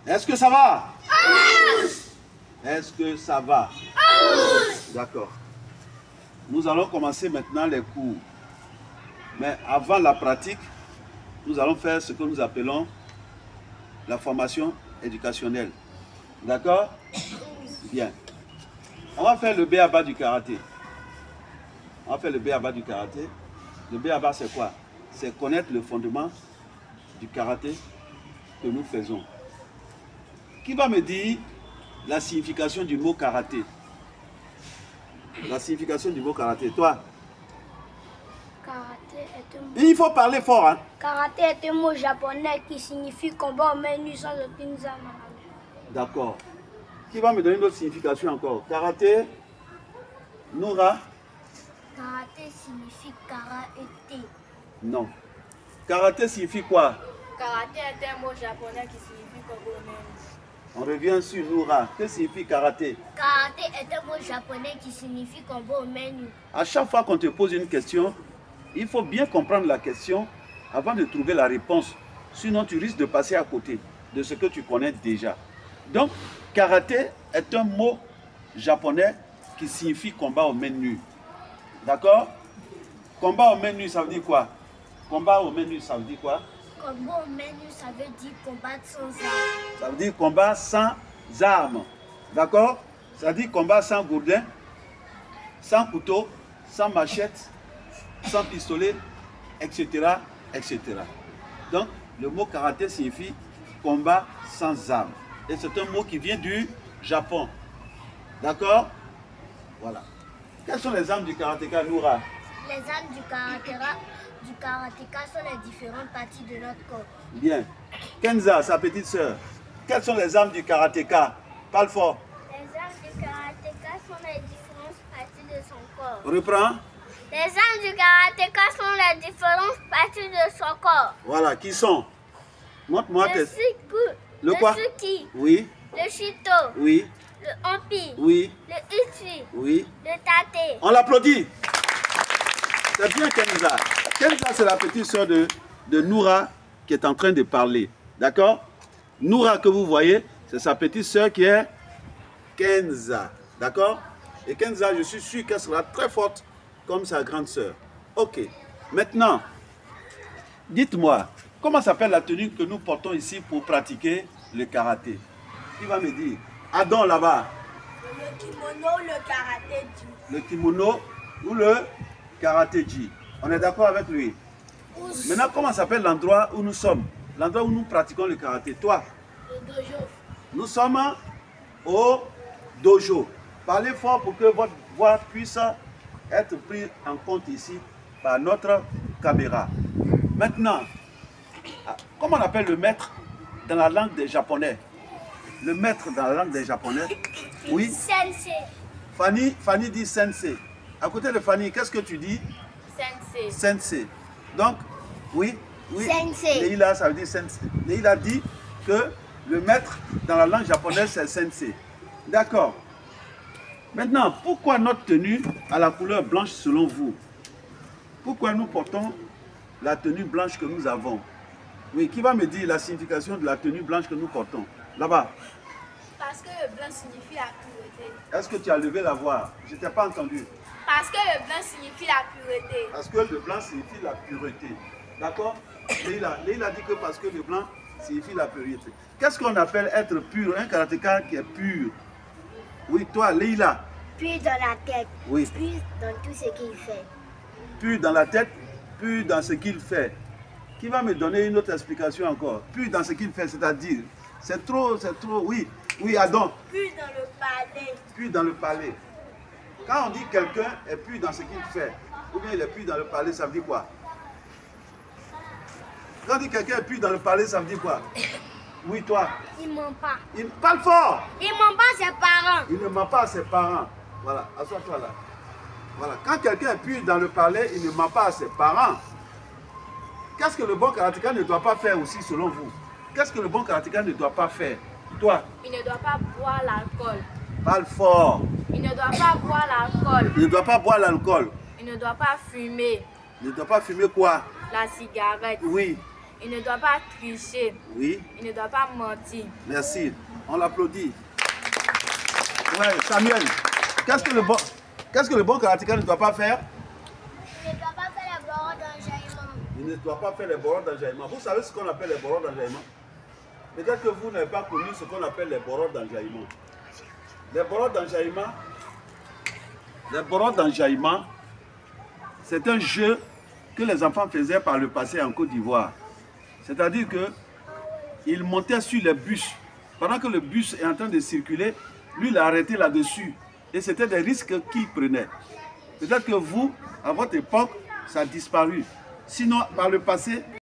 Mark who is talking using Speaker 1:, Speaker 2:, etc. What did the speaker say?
Speaker 1: Est-ce que ça va? Est-ce que ça va? D'accord. Nous allons commencer maintenant les cours. Mais avant la pratique, nous allons faire ce que nous appelons la formation éducationnelle. D'accord? Bien. On va faire le B.A.B.A. du karaté. On va faire le B.A.B.A. du karaté. Le B.A.B.A. c'est quoi? C'est connaître le fondement du karaté que nous faisons. Qui va me dire la signification du mot karaté? La signification du mot karaté, toi?
Speaker 2: Karaté est un mot...
Speaker 1: Il faut parler fort, hein?
Speaker 2: Karaté est un mot japonais qui signifie combat aux mains nues sans aucune arme.
Speaker 1: D'accord. Qui va me donner une autre signification encore? Karaté, Noura?
Speaker 2: Karaté signifie kara et té.
Speaker 1: Non. Karaté signifie quoi?
Speaker 3: Karaté est un mot japonais qui signifie combat aux mains nues.
Speaker 1: On revient sur Noura. Que signifie karaté?
Speaker 2: Karaté est un mot japonais qui signifie combat aux mains nues.
Speaker 1: À chaque fois qu'on te pose une question, il faut bien comprendre la question avant de trouver la réponse. Sinon, tu risques de passer à côté de ce que tu connais déjà. Donc, karaté est un mot japonais qui signifie combat aux mains nues. D'accord? Combat aux mains nues, ça veut dire quoi? Combat aux mains nues, ça veut dire quoi?
Speaker 2: Combat aux mains nues, ça veut dire combattre sans armes.
Speaker 1: Ça veut dire combat sans armes. D'accord? Ça veut dire combat sans gourdin, sans couteau, sans machette, sans pistolet, etc., etc. Donc, le mot karaté signifie combat sans armes. Et c'est un mot qui vient du Japon. D'accord? Voilà. Quelles sont les armes du karatéka, Noura?
Speaker 2: Les armes du karatéka sont les différentes parties de notre corps.
Speaker 1: Bien. Kenza, sa petite sœur. Quelles sont les armes du karatéka? Parle fort.
Speaker 2: Les armes du karatéka sont les différentes parties de son corps.
Speaker 1: Reprends.
Speaker 2: Les armes du karatéka sont les différentes parties de son corps.
Speaker 1: Voilà, qui sont? Montre-moi
Speaker 2: Le suku,
Speaker 1: Le quoi?
Speaker 2: suki,
Speaker 1: Oui,
Speaker 2: le shito,
Speaker 1: oui,
Speaker 2: le ampi,
Speaker 1: oui,
Speaker 2: le ichi,
Speaker 1: oui.
Speaker 2: le tate.
Speaker 1: On l'applaudit. C'est bien Kenza. Kenza, c'est la petite sœur de Noura qui est en train de parler. D'accord? Noura que vous voyez, c'est sa petite sœur qui est Kenza. D'accord? Et Kenza, je suis sûr qu'elle sera très forte comme sa grande sœur. Ok. Maintenant, dites-moi, comment s'appelle la tenue que nous portons ici pour pratiquer le karaté? Qui va me dire? Adon là-bas.
Speaker 3: Le kimono, le karaté-ji.
Speaker 1: Le kimono ou le karaté-ji. On est d'accord avec lui? Maintenant, comment s'appelle l'endroit où nous sommes? L'endroit où nous pratiquons le karaté. Toi?
Speaker 2: Le dojo.
Speaker 1: Nous sommes au dojo. Parlez fort pour que votre voix puisse être prise en compte ici par notre caméra. Maintenant, comment on appelle le maître dans la langue des Japonais? Le maître dans la langue des Japonais? Oui?
Speaker 2: Sensei.
Speaker 1: Fanny dit sensei. À côté de Fanny, qu'est-ce que tu dis?
Speaker 3: Sensei.
Speaker 1: Sensei. Donc, oui, oui.
Speaker 2: Sensei.
Speaker 1: Leïla, ça veut dire sensei. Leïla dit que le maître dans la langue japonaise, c'est sensei. D'accord. Maintenant, pourquoi notre tenue a la couleur blanche selon vous? Pourquoi nous portons la tenue blanche que nous avons? Oui, qui va me dire la signification de la tenue blanche que nous portons? Là-bas.
Speaker 3: Parce que le blanc signifie la pureté.
Speaker 1: Est-ce que tu as levé la voix? Je ne t'ai pas entendu.
Speaker 3: Parce que le blanc signifie la pureté.
Speaker 1: Parce que le blanc signifie la pureté. D'accord? Leïla dit que parce que le blanc signifie la pureté. Qu'est-ce qu'on appelle être pur? Un karatéka qui est pur. Oui, toi, Leïla.
Speaker 2: Puis dans la tête.
Speaker 1: Oui.
Speaker 2: Puis dans tout ce qu'il fait.
Speaker 1: Pur dans la tête, pur dans ce qu'il fait. Qui va me donner une autre explication encore? Pur dans ce qu'il fait, c'est-à-dire, c'est trop, oui, oui, Adon.
Speaker 3: Puis dans le palais.
Speaker 1: Pur dans le palais. Quand on dit quelqu'un est pur dans ce qu'il fait, ou bien il est pur dans le palais, ça veut dire quoi? Quand on dit quelqu'un est pur dans le palais, ça veut dire quoi? Oui, toi.
Speaker 2: Il ment pas.
Speaker 1: Il parle fort.
Speaker 2: Il ment pas à ses parents.
Speaker 1: Il ne ment pas à ses parents. Voilà, assois-toi là. Voilà, quand quelqu'un est pur dans le palais, il ne ment pas à ses parents. Qu'est-ce que le bon karatéka ne doit pas faire aussi selon vous? Qu'est-ce que le bon karatéka ne doit pas faire? Toi,
Speaker 3: Il ne doit pas boire l'alcool.
Speaker 1: parle fort.
Speaker 3: Il ne doit pas boire l'alcool.
Speaker 1: Il ne doit pas boire l'alcool.
Speaker 3: Il ne doit pas fumer
Speaker 1: Il ne doit pas fumer quoi?
Speaker 3: la cigarette.
Speaker 1: Oui.
Speaker 3: Il ne doit pas tricher.
Speaker 1: Oui.
Speaker 3: Il ne doit pas mentir.
Speaker 1: Merci. On l'applaudit. Ouais, Samuel, qu'est-ce que le bon karatéka ne doit pas faire?
Speaker 2: Il ne doit pas faire les bords d'enjaillement.
Speaker 1: Il ne doit pas faire les bords d'enjaillement. Vous savez ce qu'on appelle les bords d'enjaillement? Peut-être que vous n'avez pas connu ce qu'on appelle les bords d'enjaillement. Les bords d'enjaillement, c'est un jeu que les enfants faisaient par le passé en Côte d'Ivoire. C'est-à-dire qu'ils montaient sur les bus. Pendant que le bus est en train de circuler, lui, il a arrêté là-dessus. Et c'était des risques qu'il prenait. Peut-être que vous, à votre époque, ça a disparu. Sinon, par le passé,